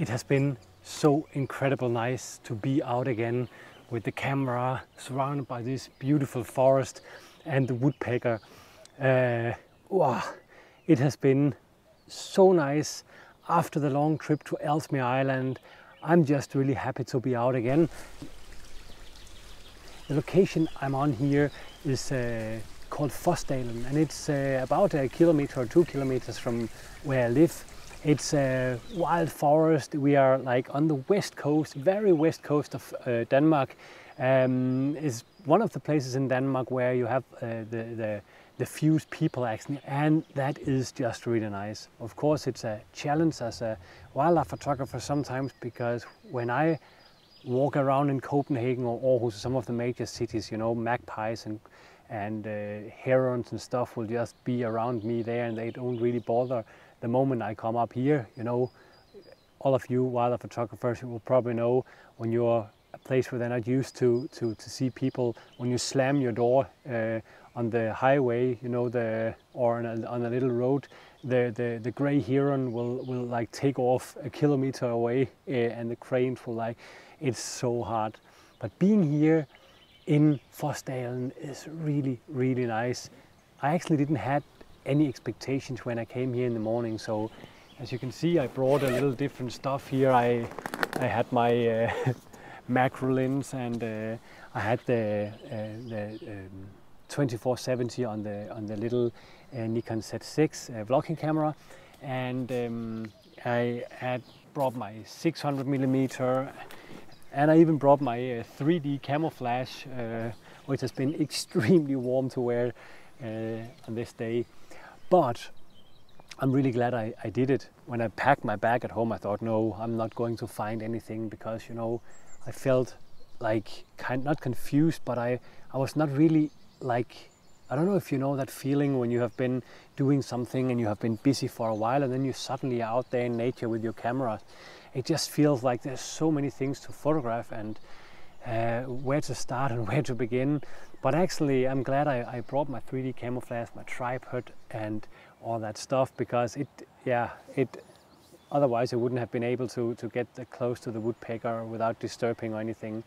It has been so incredible nice to be out again with the camera, surrounded by this beautiful forest and the woodpecker. Wow, it has been so nice after the long trip to Ellesmere Island. I'm just really happy to be out again. The location I'm on here is called Fossdalen, and it's about a kilometer or 2 kilometers from where I live. It's a wild forest. We are like on the west coast, very west coast of Denmark. It's one of the places in Denmark where you have the fewest people actually, and that is just really nice. Of course, it's a challenge as a wildlife photographer sometimes, because when I walk around in Copenhagen or Aarhus, some of the major cities, you know, magpies and herons and stuff will just be around me there, and they don't really bother. The moment I come up here, you know, all of you wildlife photographers will probably know when you're a place where they're not used to see people, when you slam your door on the highway, you know, or on a little road, the grey heron will like take off a kilometer away, and the cranes will like, it's so hard. But being here in Fossdalen is really, really nice. I actually didn't have any expectations when I came here in the morning. So as you can see, I brought a little different stuff here. I had my macro lens, and I had the 2470 on the little Nikon Z6 vlogging camera, and I had brought my 600mm, and I even brought my 3D camouflage, which has been extremely warm to wear on this day. But I'm really glad I did it. When I packed my bag at home, I thought, no, I'm not going to find anything, because, you know, I felt like not confused, but I was not really like, I don't know if you know that feeling when you have been doing something and you have been busy for a while, and then you suddenly are out there in nature with your camera. It just feels like there's so many things to photograph, and where to start and where to begin. But actually, I'm glad I brought my 3D camouflage, my tripod, and all that stuff, because otherwise I wouldn't have been able to get close to the woodpecker without disturbing or anything.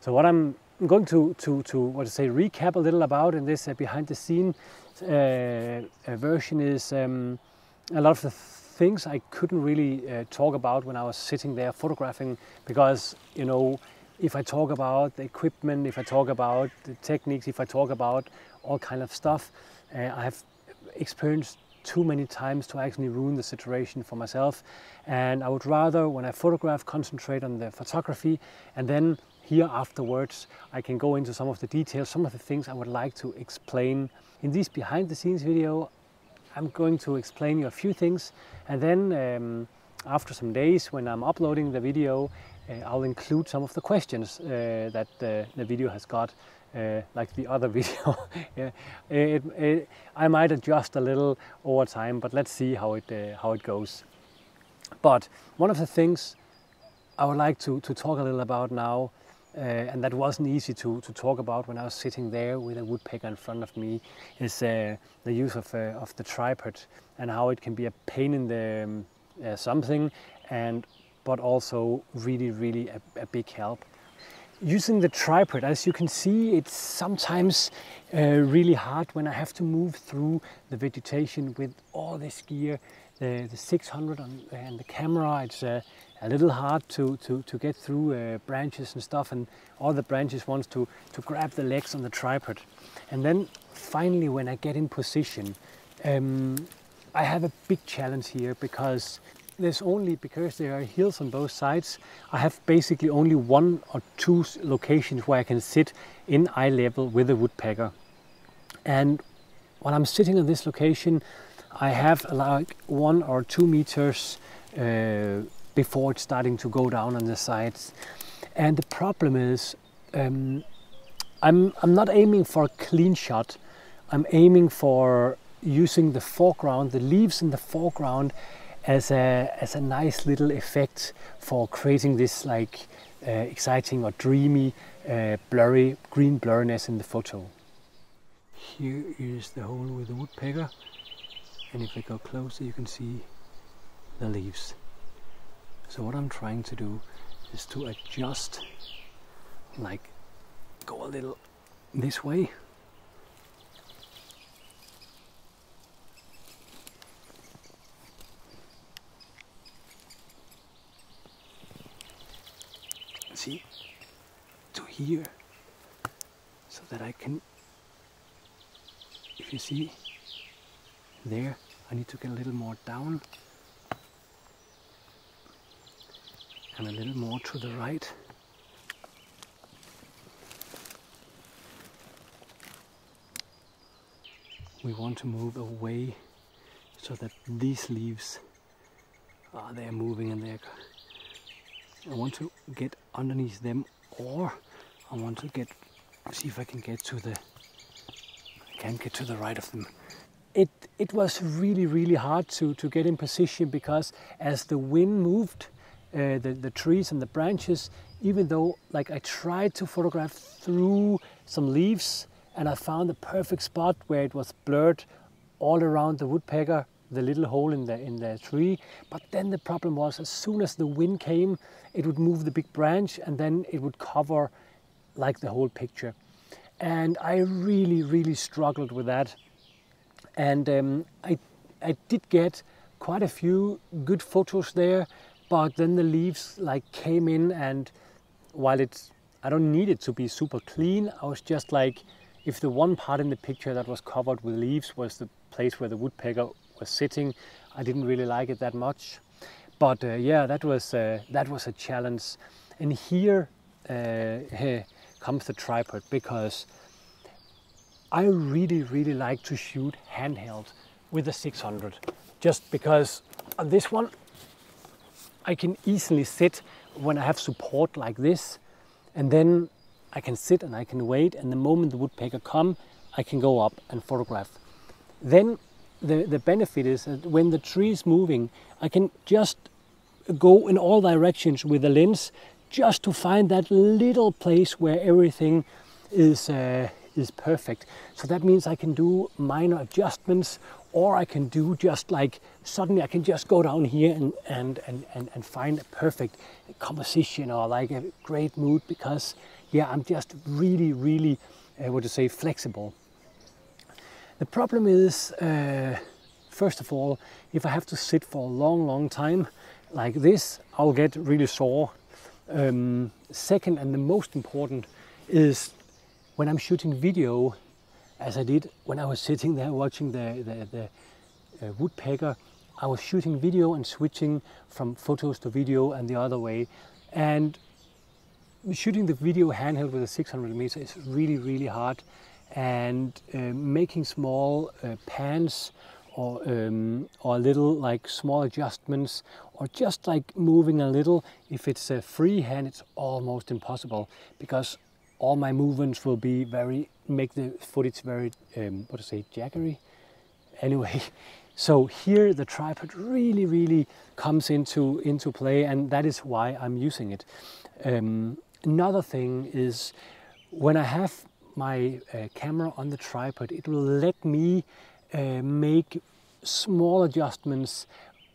So what I'm going to recap a little about in this behind the scene version is a lot of the things I couldn't really talk about when I was sitting there photographing, because, you know, if I talk about the equipment, if I talk about the techniques, if I talk about all kind of stuff, I have experienced too many times to actually ruin the situation for myself. And I would rather, when I photograph, concentrate on the photography, and then here afterwards I can go into some of the details, some of the things I would like to explain. In this behind the scenes video, I'm going to explain you a few things, and then after some days when I'm uploading the video, I'll include some of the questions that the video has got, like the other video. I might adjust a little over time, but let's see how it goes. But one of the things I would like to talk a little about now, and that wasn't easy to talk about when I was sitting there with a woodpecker in front of me, is the use of the tripod, and how it can be a pain in the something, but also really a big help. Using the tripod, as you can see, it's sometimes really hard when I have to move through the vegetation with all this gear, the 600 and the camera. It's a little hard to get through branches and stuff, and all the branches wants to grab the legs on the tripod. And then finally, when I get in position, I have a big challenge here, because there are hills on both sides, I have basically only 1 or 2 locations where I can sit in eye level with a woodpecker. And when I'm sitting on this location, I have like 1 or 2 meters before it's starting to go down on the sides. And the problem is, I'm not aiming for a clean shot. I'm aiming for using the foreground, the leaves in the foreground, as a nice little effect for creating this like exciting or dreamy blurry green blurriness in the photo. Here is the hole with the woodpecker, and if I go closer you can see the leaves. So what I'm trying to do is to adjust, like go a little this way. See, to here, so that I can, if you see there, I need to get a little more down and a little more to the right. We want to move away so that these leaves, they're moving and they're, I want to get underneath them, or I want to get, see if I can get to the, I can't get to the right of them. It was really hard to get in position, because as the wind moved the trees and the branches, even though like I tried to photograph through some leaves and I found the perfect spot where it was blurred all around the woodpecker, the little hole in the tree, but then the problem was as soon as the wind came, it would move the big branch and then it would cover like the whole picture. And I really struggled with that. And I did get quite a few good photos there, but then the leaves like came in, and while I don't need it to be super clean, I was just like, if the one part in the picture that was covered with leaves was the place where the woodpecker was sitting, I didn't really like it that much. But yeah, that was a challenge. And here comes the tripod, because I really like to shoot handheld with the 600, just because on this one I can easily sit when I have support like this, and then I can sit and I can wait, and the moment the woodpecker come, I can go up and photograph. Then the benefit is that when the tree is moving, I can just go in all directions with the lens, just to find that little place where everything is perfect. So that means I can do minor adjustments, or I can do just like, suddenly I can just go down here and find a perfect composition or like a great mood, because yeah, I'm just really flexible. The problem is, first of all, if I have to sit for a long time like this, I'll get really sore. Second, and the most important, is when I'm shooting video, as I did when I was sitting there watching the woodpecker, I was shooting video and switching from photos to video and the other way. And shooting the video handheld with a 600mm is really hard, and making small pans or little like small adjustments, or just like moving a little, if it's a freehand, it's almost impossible, because all my movements will be make the footage very, jaggery. Anyway, so here the tripod really comes into play, and that is why I'm using it. Another thing is, when I have my camera on the tripod, it will let me make small adjustments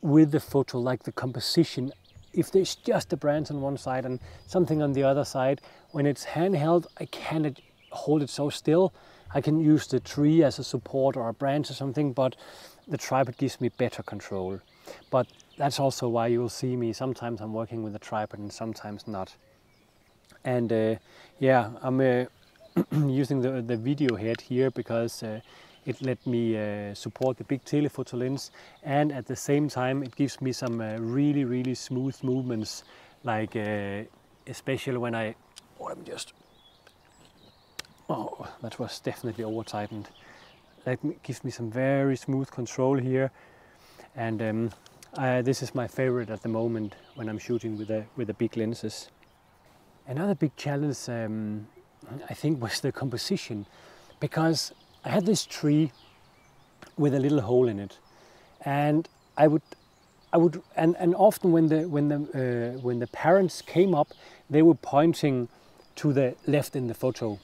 with the photo, like the composition. If there's just a branch on one side and something on the other side, when it's handheld, I cannot hold it so still. I can use the tree as a support or a branch or something, but the tripod gives me better control. But that's also why you will see me, sometimes I'm working with a tripod and sometimes not. And yeah, I'm using the video head here because it let me support the big telephoto lens, and at the same time it gives me some really smooth movements, like especially when oh, that was definitely over tightened. That gives me some very smooth control here, and this is my favorite at the moment when I'm shooting with the big lenses. Another big challenge I think was the composition, because I had this tree with a little hole in it, and I would often when the parents came up, they were pointing to the left in the photo,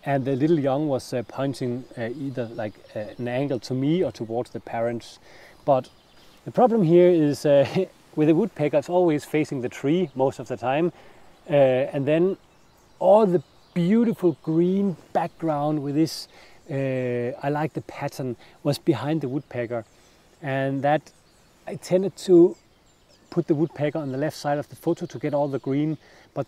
and the little young was pointing either like an angle to me or towards the parents. But the problem here is with a woodpecker, it's always facing the tree most of the time, and then all the beautiful green background with this, I like the pattern, was behind the woodpecker, and that I tended to put the woodpecker on the left side of the photo to get all the green, but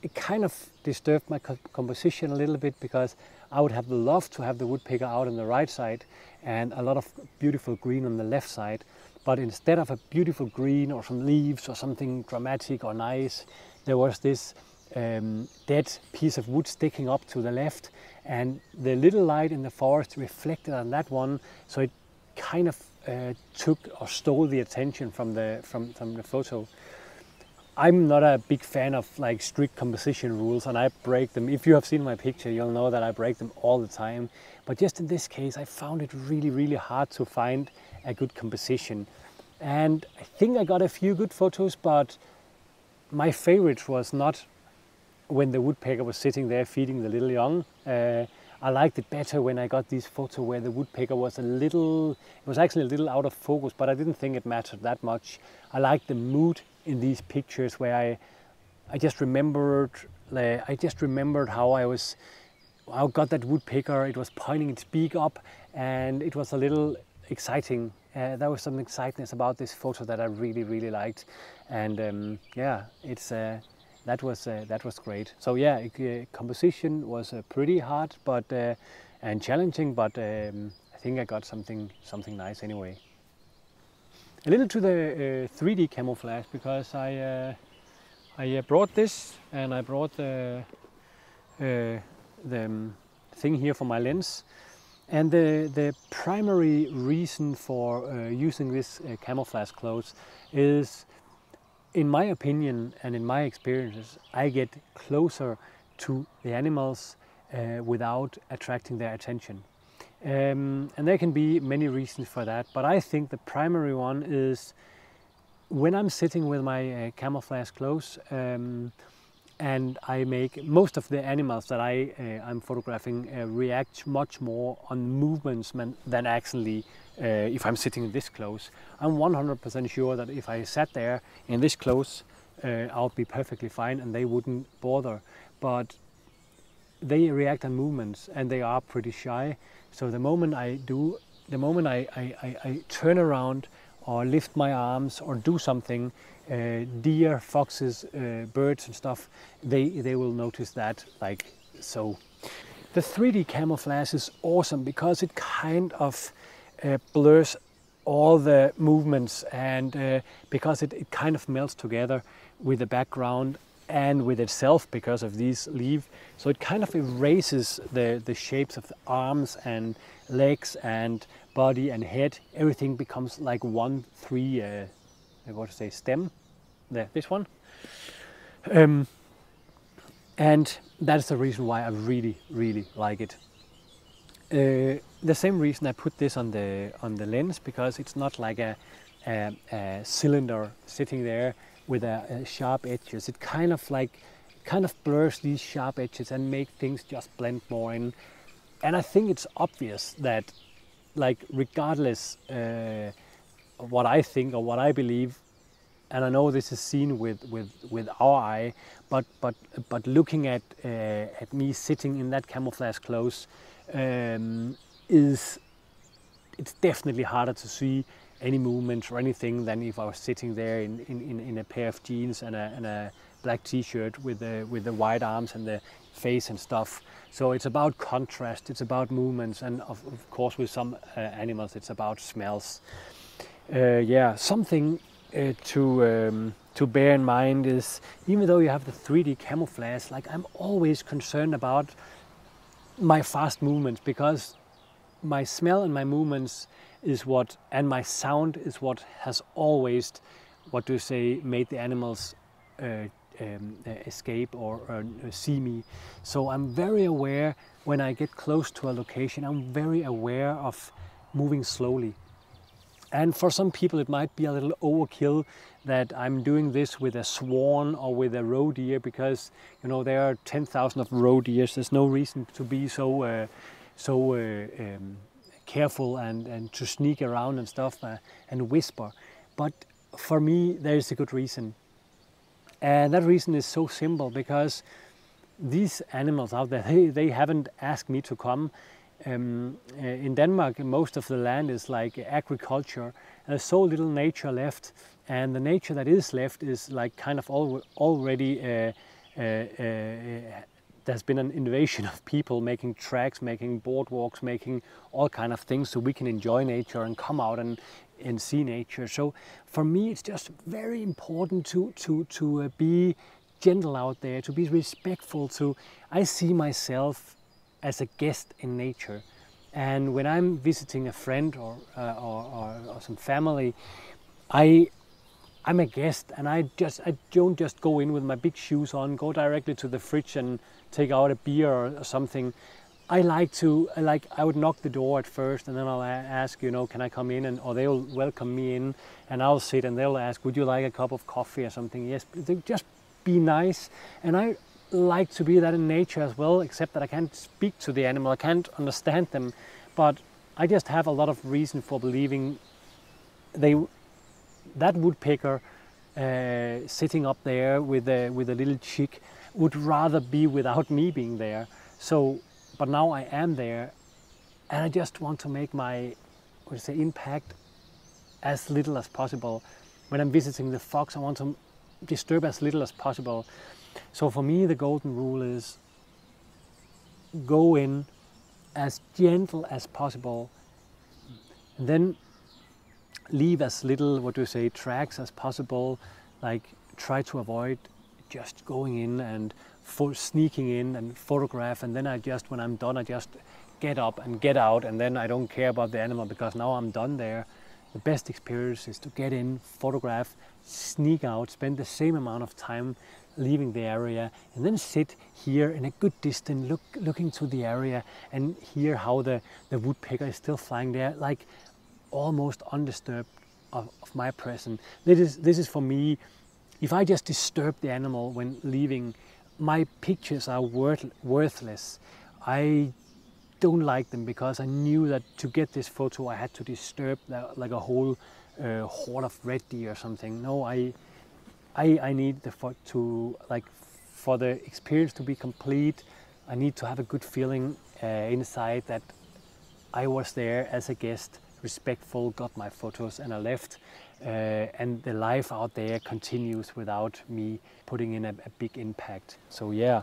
it kind of disturbed my composition a little bit, because I would have loved to have the woodpecker out on the right side and a lot of beautiful green on the left side. But instead of a beautiful green or some leaves or something dramatic or nice, there was this dead piece of wood sticking up to the left, and the little light in the forest reflected on that one, so it kind of took or stole the attention from the photo. I'm not a big fan of like strict composition rules, and I break them. If you have seen my picture, you'll know that I break them all the time. But just in this case, I found it really hard to find a good composition. And I think I got a few good photos, but my favorite was not when the woodpecker was sitting there feeding the little young. I liked it better when I got this photo where the woodpecker was actually a little out of focus, but I didn't think it mattered that much. I liked the mood in these pictures where I just remembered how I got that woodpecker. It was pointing its beak up, and it was a little exciting. There was some excitement about this photo that I really liked, and yeah, that was great. So yeah, composition was pretty hard, but and challenging, but I think I got something nice anyway. A little to the 3D camouflage, because I brought this, and I brought the thing here for my lens. And the primary reason for using this camouflage clothes is, in my opinion and in my experiences, I get closer to the animals without attracting their attention. And there can be many reasons for that, but I think the primary one is when I'm sitting with my camouflage clothes, and I make most of the animals that I'm photographing react much more on movements than actually if I'm sitting this close. I'm 100% sure that if I sat there in this close, I would be perfectly fine and they wouldn't bother. But they react on movements, and they are pretty shy. So the moment I turn around or lift my arms or do something, deer, foxes, birds and stuff, they will notice that, like so. The 3D camouflage is awesome because it kind of blurs all the movements, and because it kind of melts together with the background and with itself because of these leaves. So it kind of erases the shapes of the arms and legs and body and head. Everything becomes like one stem. This one. And that's the reason why I really like it. The same reason I put this on the lens, because it's not like a cylinder sitting there with a sharp edges. It kind of blurs these sharp edges and make things just blend more in. And I think it's obvious that, like, regardless of what I think or what I believe, and I know this is seen with our eye, but looking at me sitting in that camouflage clothes, it's definitely harder to see any movement or anything than if I was sitting there in a pair of jeans and a black t-shirt with the wide arms and the face and stuff. So it's about contrast, it's about movements, and of course with some animals it's about smells. Yeah, something to bear in mind is, even though you have the 3D camouflage, like, I'm always concerned about my fast movements, because my smell and my movements is what, and my sound is what has always, made the animals escape or see me. So I'm very aware when I get close to a location. I'm very aware of moving slowly. And for some people it might be a little overkill that I'm doing this with a swan or with a roe deer, because, you know, there are 10,000 of roe deer. There's no reason to be so careful and to sneak around and stuff and whisper. But for me, there is a good reason. And that reason is so simple, because these animals out there, they haven't asked me to come. In Denmark, most of the land is like agriculture. There's so little nature left, and the nature that is left is like kind of already there's been an invasion of people making tracks, making boardwalks, making all kind of things so we can enjoy nature and come out and see nature. So for me, it's just very important to be gentle out there, to be respectful. I see myself as a guest in nature, and when I'm visiting a friend or some family, I'm a guest, and I don't just go in with my big shoes on, go directly to the fridge and take out a beer or something. I would knock the door at first, and then I'll ask, you know, can I come in? Or they'll welcome me in, and I'll sit, and they'll ask, would you like a cup of coffee or something? Yes, just be nice. And I like to be that in nature as well, except that I can't speak to the animal, I can't understand them, but I just have a lot of reason for believing that woodpecker sitting up there with a little chick would rather be without me being there. So, but now I am there, and I just want to make my impact as little as possible. When I'm visiting the fox, I want to disturb as little as possible. So for me, the golden rule is go in as gentle as possible, and then leave as little, tracks as possible. Like, try to avoid just going in and sneaking in and photograph, and then when I'm done, I just get up and get out, and then I don't care about the animal, because now I'm done there. The best experience is to get in, photograph, sneak out, spend the same amount of time leaving the area, and then sit here in a good distance, looking to the area, and hear how the woodpecker is still flying there, like almost undisturbed of my presence. This is for me. If I just disturb the animal when leaving, my pictures are worthless. I don't like them, because I knew that to get this photo I had to disturb like a whole horde of red deer or something. No, I need for the experience to be complete, I need to have a good feeling inside that I was there as a guest, respectful, got my photos, and I left. And the life out there continues without me putting in a big impact. So yeah.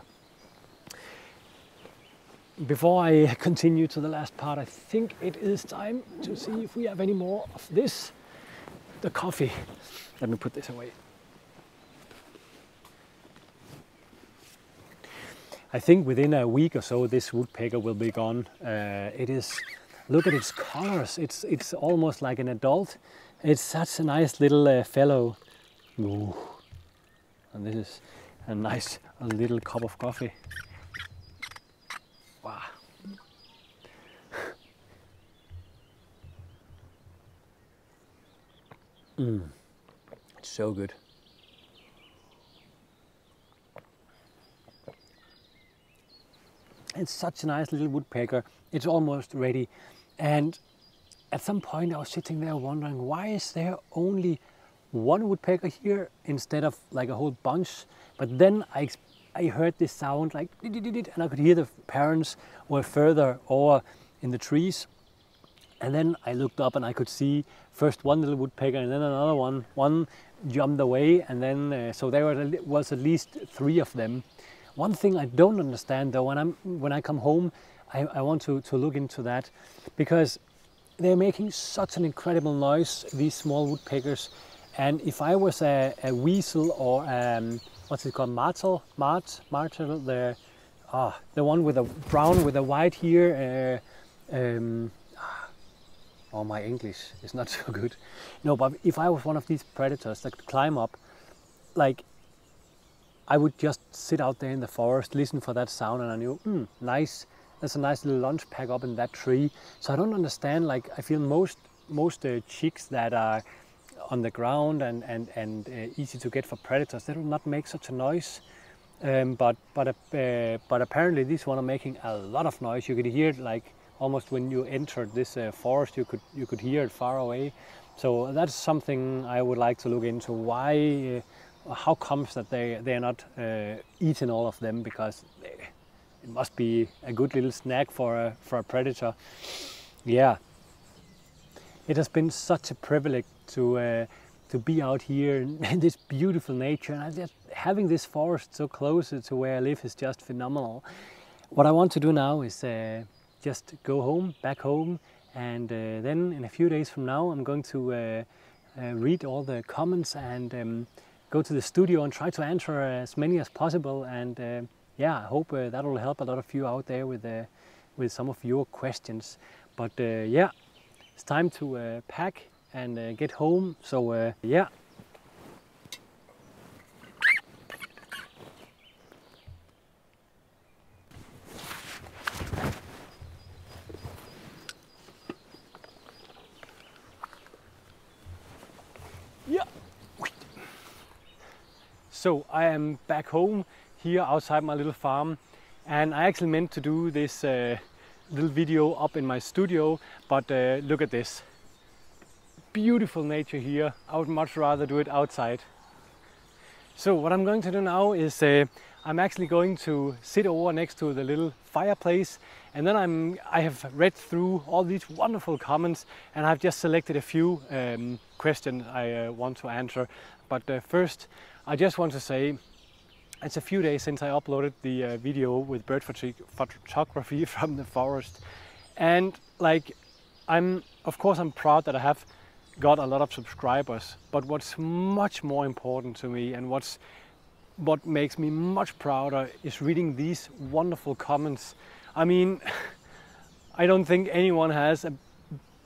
Before I continue to the last part, I think it is time to see if we have any more of this, the coffee. Let me put this away. I think within a week or so, this woodpecker will be gone. Look at its colors. It's almost like an adult. It's such a nice little fellow. Ooh. And this is a nice little cup of coffee. Wow. It's so good. It's such a nice little woodpecker. It's almost ready. And at some point I was sitting there wondering, why is there only one woodpecker here instead of like a whole bunch? But then I heard this sound like, and I could hear the parents were further over in the trees. And then I looked up and I could see first one little woodpecker and then another one. One jumped away, and then so there was at least 3 of them. One thing I don't understand though, when I come home, I want to look into that, because they're making such an incredible noise, these small woodpeckers. And if I was a weasel or what's it called, martel, the one with a brown with a white here. Oh, my English is not so good. No, but if I was one of these predators that could climb up, like, I would just sit out there in the forest, listen for that sound, and I knew, nice. There's a nice little lunch pack up in that tree. So I don't understand, like, I feel most chicks that are on the ground and easy to get for predators, they do not make such a noise. But apparently these one are making a lot of noise. You could hear it like almost when you entered this forest, you could hear it far away. So that's something I would like to look into. Why, how comes that they're not eating all of them? Because it must be a good little snack for a predator. Yeah, it has been such a privilege to be out here in this beautiful nature, and just having this forest so close to where I live is just phenomenal. What I want to do now is just go home, back home, and then in a few days from now I'm going to read all the comments and go to the studio and try to answer as many as possible. And yeah, I hope that will help a lot of you out there with some of your questions. But yeah, it's time to pack and get home. So yeah. Yeah. So I am back home here outside my little farm, and I actually meant to do this little video up in my studio, but look at this. Beautiful nature here. I would much rather do it outside. So what I'm going to do now is I'm actually going to sit over next to the little fireplace, and then I have read through all these wonderful comments, and I've just selected a few questions I want to answer. But first I just want to say it's a few days since I uploaded the video with bird photography from the forest, and like of course I'm proud that I have got a lot of subscribers, but what's much more important to me and what makes me much prouder is reading these wonderful comments. I mean, I don't think anyone has a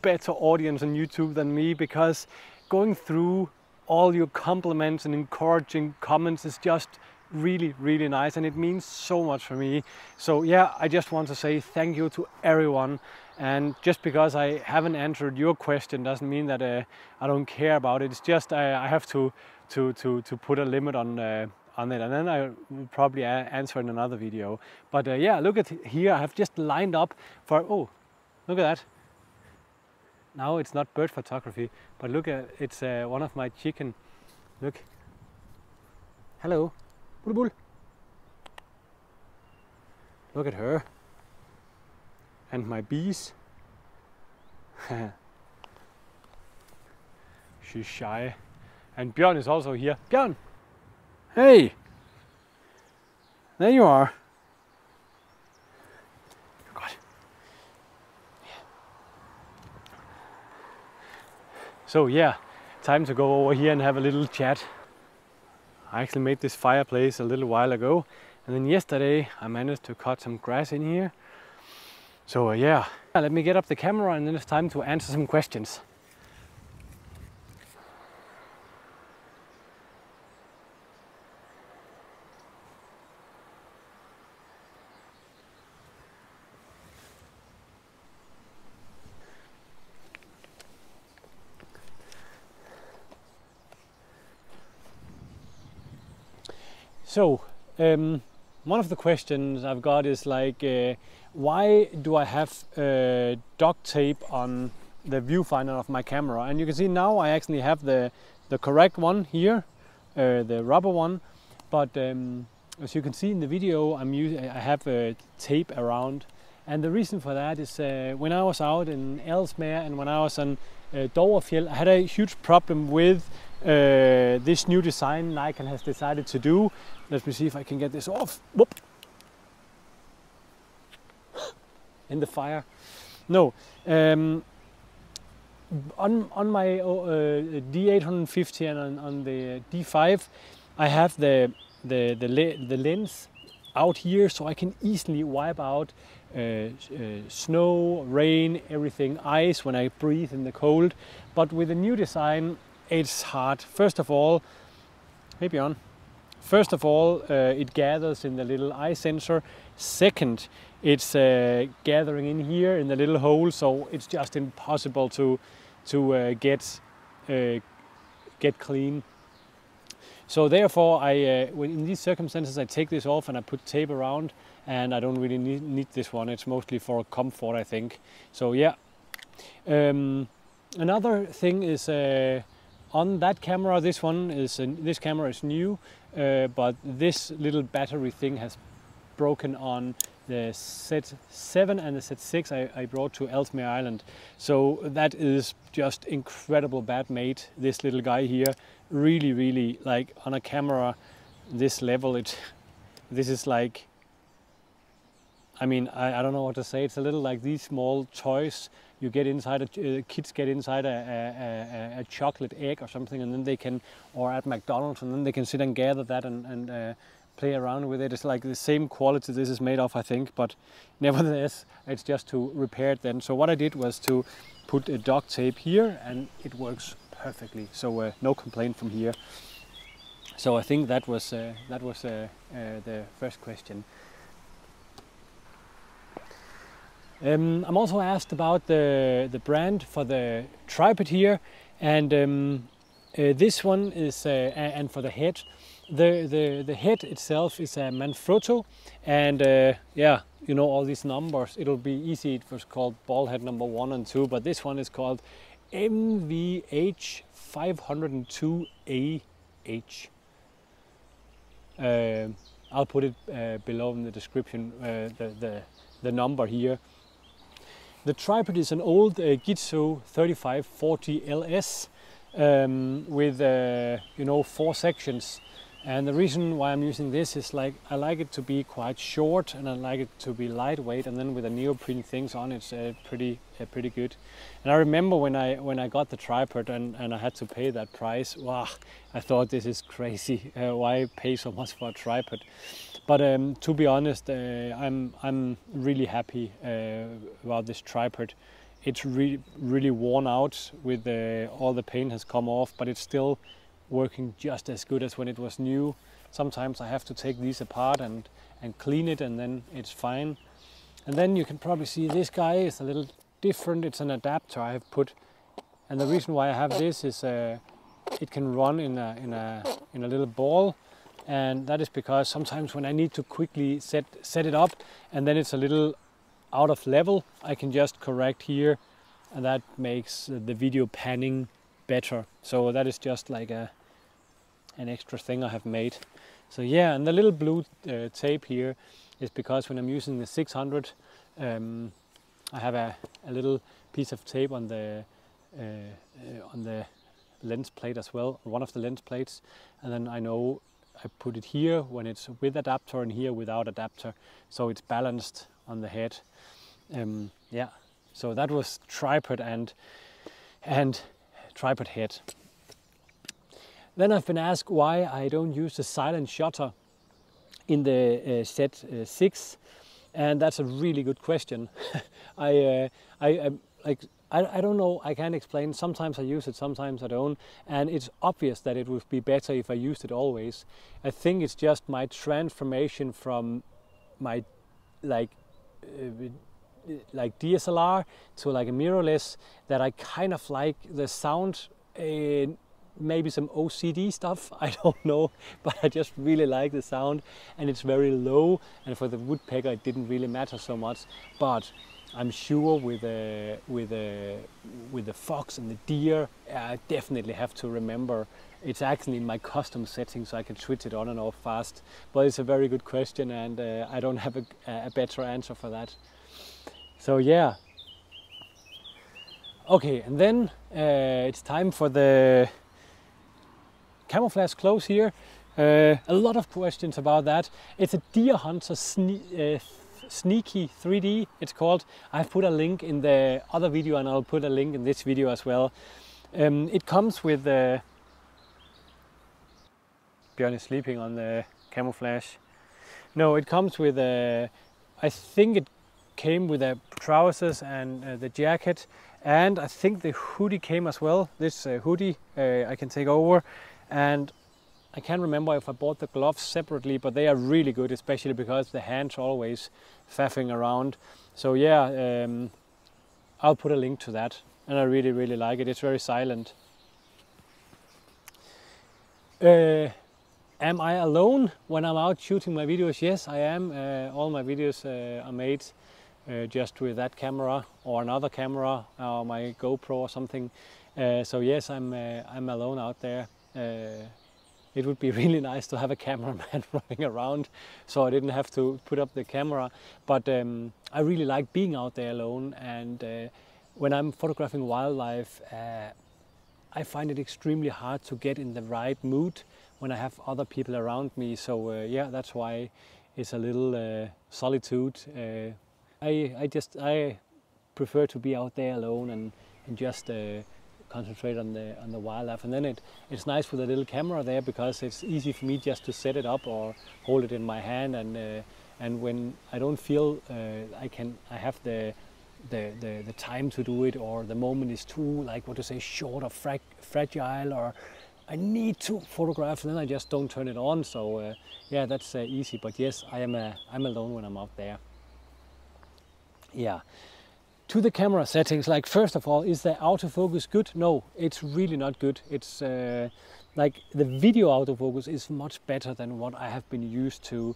better audience on YouTube than me, because going through all your compliments and encouraging comments is just really, really nice, and it means so much for me. So yeah, I just want to say thank you to everyone. And just because I haven't answered your question doesn't mean that I don't care about it. It's just I have to put a limit on it, and then I will probably answer in another video. But yeah, look at here. I have just lined up for, oh, look at that. Now it's not bird photography, but look at, it's one of my chicken. Look. Hello. Bulbul. Look at her. And my bees. She's shy. And Björn is also here. Björn! Hey! There you are. God. So yeah, time to go over here and have a little chat. I actually made this fireplace a little while ago, and then yesterday I managed to cut some grass in here. So yeah, let me get up the camera, and then it's time to answer some questions. So one of the questions I've got is like, why do I have duct tape on the viewfinder of my camera? And you can see now I actually have the correct one here, the rubber one. But as you can see in the video, I have tape around. And the reason for that is when I was out in Ellesmere and when I was on Dovrefjell, I had a huge problem with this new design Nikon has decided to do. Let me see if I can get this off. Whoop. In the fire. No. On my D850 and on the D5, I have the lens out here, so I can easily wipe out snow, rain, everything, ice when I breathe in the cold. But with the new design, it's hard. First of all, hey Björn. First of all, it gathers in the little eye sensor. Second, it's gathering in here in the little hole, so it's just impossible to get clean. So therefore, in these circumstances, I take this off and I put tape around, and I don't really need this one. It's mostly for comfort, I think. So yeah. Another thing is on that camera. This camera is new, but this little battery thing has broken on the Z7 and the Z6 I brought to Ellesmere Island. So that is just incredible bad made, this little guy here. Really, like on a camera this level, this is like, I mean, I don't know what to say. It's a little like these small toys you get inside, kids get inside a chocolate egg or something, and then they can, or at McDonald's, and then they can sit and gather that and play around with it. It's like the same quality this is made of, I think, but nevertheless, it's just to repair it then. So what I did was to put a duct tape here, and it works perfectly. So no complaint from here. So I think that was the first question. I'm also asked about the brand for the tripod here, and this one is and for the head. The head itself is a Manfrotto, and yeah, you know all these numbers. It'll be easy. It was called ball head number 1 and 2, but this one is called MVH 502AH. I'll put it below in the description, the number here. The tripod is an old Gitzo 3540 LS with you know, 4 sections. And the reason why I'm using this is like I like it to be quite short, and I like it to be lightweight, and then with the neoprene things on, it's pretty good. And I remember when I got the tripod and I had to pay that price. Wow, I thought this is crazy. Why pay so much for a tripod? But to be honest, I'm really happy about this tripod. It's really worn out with all the paint has come off, but it's still working just as good as when it was new. Sometimes I have to take these apart and clean it, and then it's fine. And then you can probably see this guy is a little different. It's an adapter I have put, and the reason why I have this is it can run in a little ball, and that is because sometimes when I need to quickly set it up and then it's a little out of level, I can just correct here, and that makes the video panning better. So that is just like an extra thing I have made. So yeah, and the little blue tape here is because when I'm using the 600, I have a little piece of tape on the lens plate as well, one of the lens plates, and then I know I put it here when it's with adapter and here without adapter, so it's balanced on the head. Yeah, so that was tripod and tripod head. Then I've been asked why I don't use the silent shutter in the Z6, and that's a really good question. I don't know, I can't explain. Sometimes I use it, sometimes I don't, and it's obvious that it would be better if I used it always. I think it's just my transformation from my like DSLR to like a mirrorless, that I kind of like the sound, maybe some OCD stuff, I don't know, but I just really like the sound, and it's very low, and for the woodpecker it didn't really matter so much. But I'm sure with the fox and the deer, I definitely have to remember. It's actually in my custom setting, so I can switch it on and off fast. But it's a very good question, and I don't have a better answer for that. So yeah. Okay, and then it's time for the camouflage clothes here. A lot of questions about that. It's a Deer Hunter Sneaky 3D, it's called. I've put a link in the other video, and I'll put a link in this video as well. It comes with Björn is sleeping on the camouflage. No, it comes with I think it came with the trousers and the jacket, and I think the hoodie came as well. This hoodie I can take over, and I can't remember if I bought the gloves separately, but they are really good, especially because the hands are always faffing around. So yeah, I'll put a link to that, and I really like it. It's very silent. Am I alone when I'm out shooting my videos? Yes, I am. All my videos are made just with that camera or another camera or my GoPro or something. So yes, I'm alone out there. It would be really nice to have a cameraman running around, so I didn't have to put up the camera. But I really like being out there alone, and when I'm photographing wildlife, I find it extremely hard to get in the right mood when I have other people around me. So yeah, that's why it's a little solitude. I prefer to be out there alone and just concentrate on the wildlife. And then it's nice with a little camera there, because it's easy for me just to set it up or hold it in my hand. And when I don't feel I have the time to do it, or the moment is too, like, what to say, short or fragile, or I need to photograph, and then I just don't turn it on. So yeah, that's easy. But yes, I'm alone when I'm out there. Yeah. To the camera settings, like, first of all, is the autofocus good? No, it's really not good. It's like, the video autofocus is much better than what I have been used to.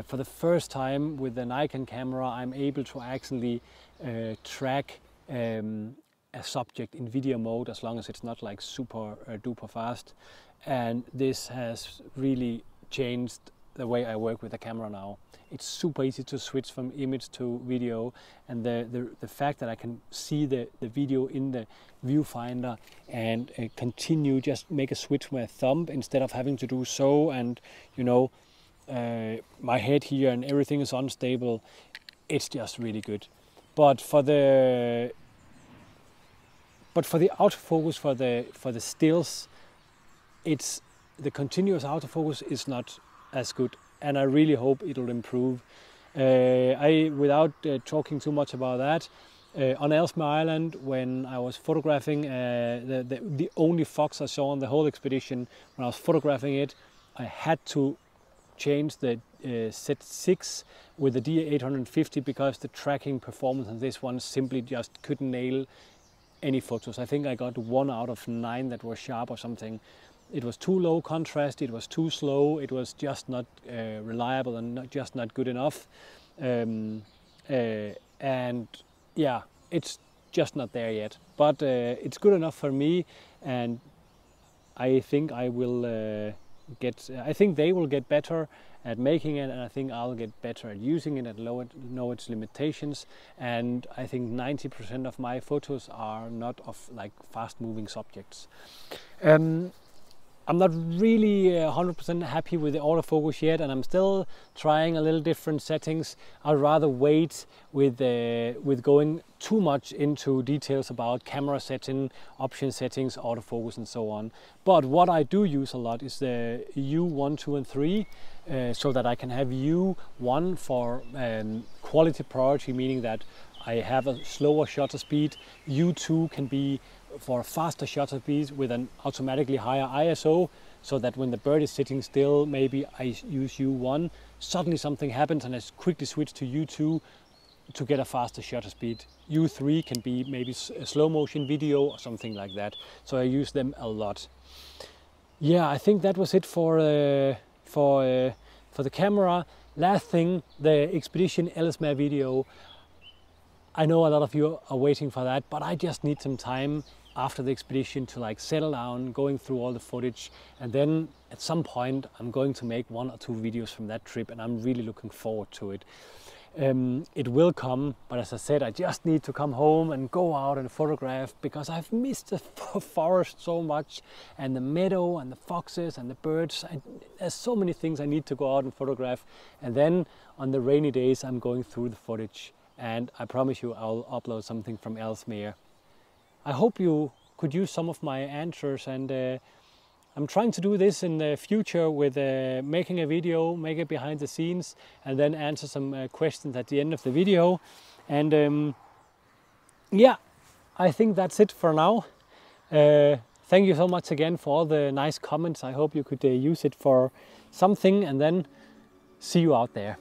For the first time with the Nikon camera, I'm able to actually track a subject in video mode, as long as it's not like super duper fast. And this has really changed the way I work with the camera now. It's super easy to switch from image to video, and the fact that I can see the video in the viewfinder and continue, just make a switch with my thumb instead of having to do so, and you know, my head here and everything is unstable. It's just really good. But for the autofocus, for the stills, it's the continuous autofocus is not as good, and I really hope it'll improve. Without talking too much about that, on Ellesmere Island, when I was photographing the only fox I saw on the whole expedition, when I was photographing it, I had to change the Z6 with the D850, because the tracking performance on this one simply just couldn't nail any photos. I think I got 1 out of 9 that were sharp or something. It was too low contrast, it was too slow, it was just not reliable and just not good enough. And yeah, it's just not there yet. But it's good enough for me, and I think I will I think they will get better at making it, and I think I'll get better at using it and know its limitations. And I think 90% of my photos are not of like fast moving subjects. I'm not really 100% happy with the autofocus yet, and I'm still trying a little different settings. I'd rather wait with going too much into details about camera setting, option settings, autofocus and so on. But what I do use a lot is the U1, 2 and 3, so that I can have U1 for quality priority, meaning that I have a slower shutter speed. U2 can be for faster shutter speeds with an automatically higher ISO, so that when the bird is sitting still, maybe I use U1, suddenly something happens and I quickly switch to U2 to get a faster shutter speed. U3 can be maybe a slow motion video or something like that, so I use them a lot. Yeah, I think that was it for the camera. Last thing, the Expedition Ellesmere video. I know a lot of you are waiting for that, but I just need some time after the expedition to like settle down, going through all the footage, and then at some point I'm going to make 1 or 2 videos from that trip, and I'm really looking forward to it. It will come, but as I said, I just need to come home and go out and photograph, because I've missed the forest so much, and the meadow and the foxes and the birds. There's so many things I need to go out and photograph, and then on the rainy days I'm going through the footage. And I promise you I'll upload something from Ellesmere. I hope you could use some of my answers, and I'm trying to do this in the future with making a video, make it behind the scenes, and then answer some questions at the end of the video. And yeah, I think that's it for now. Thank you so much again for all the nice comments. I hope you could use it for something, and then see you out there.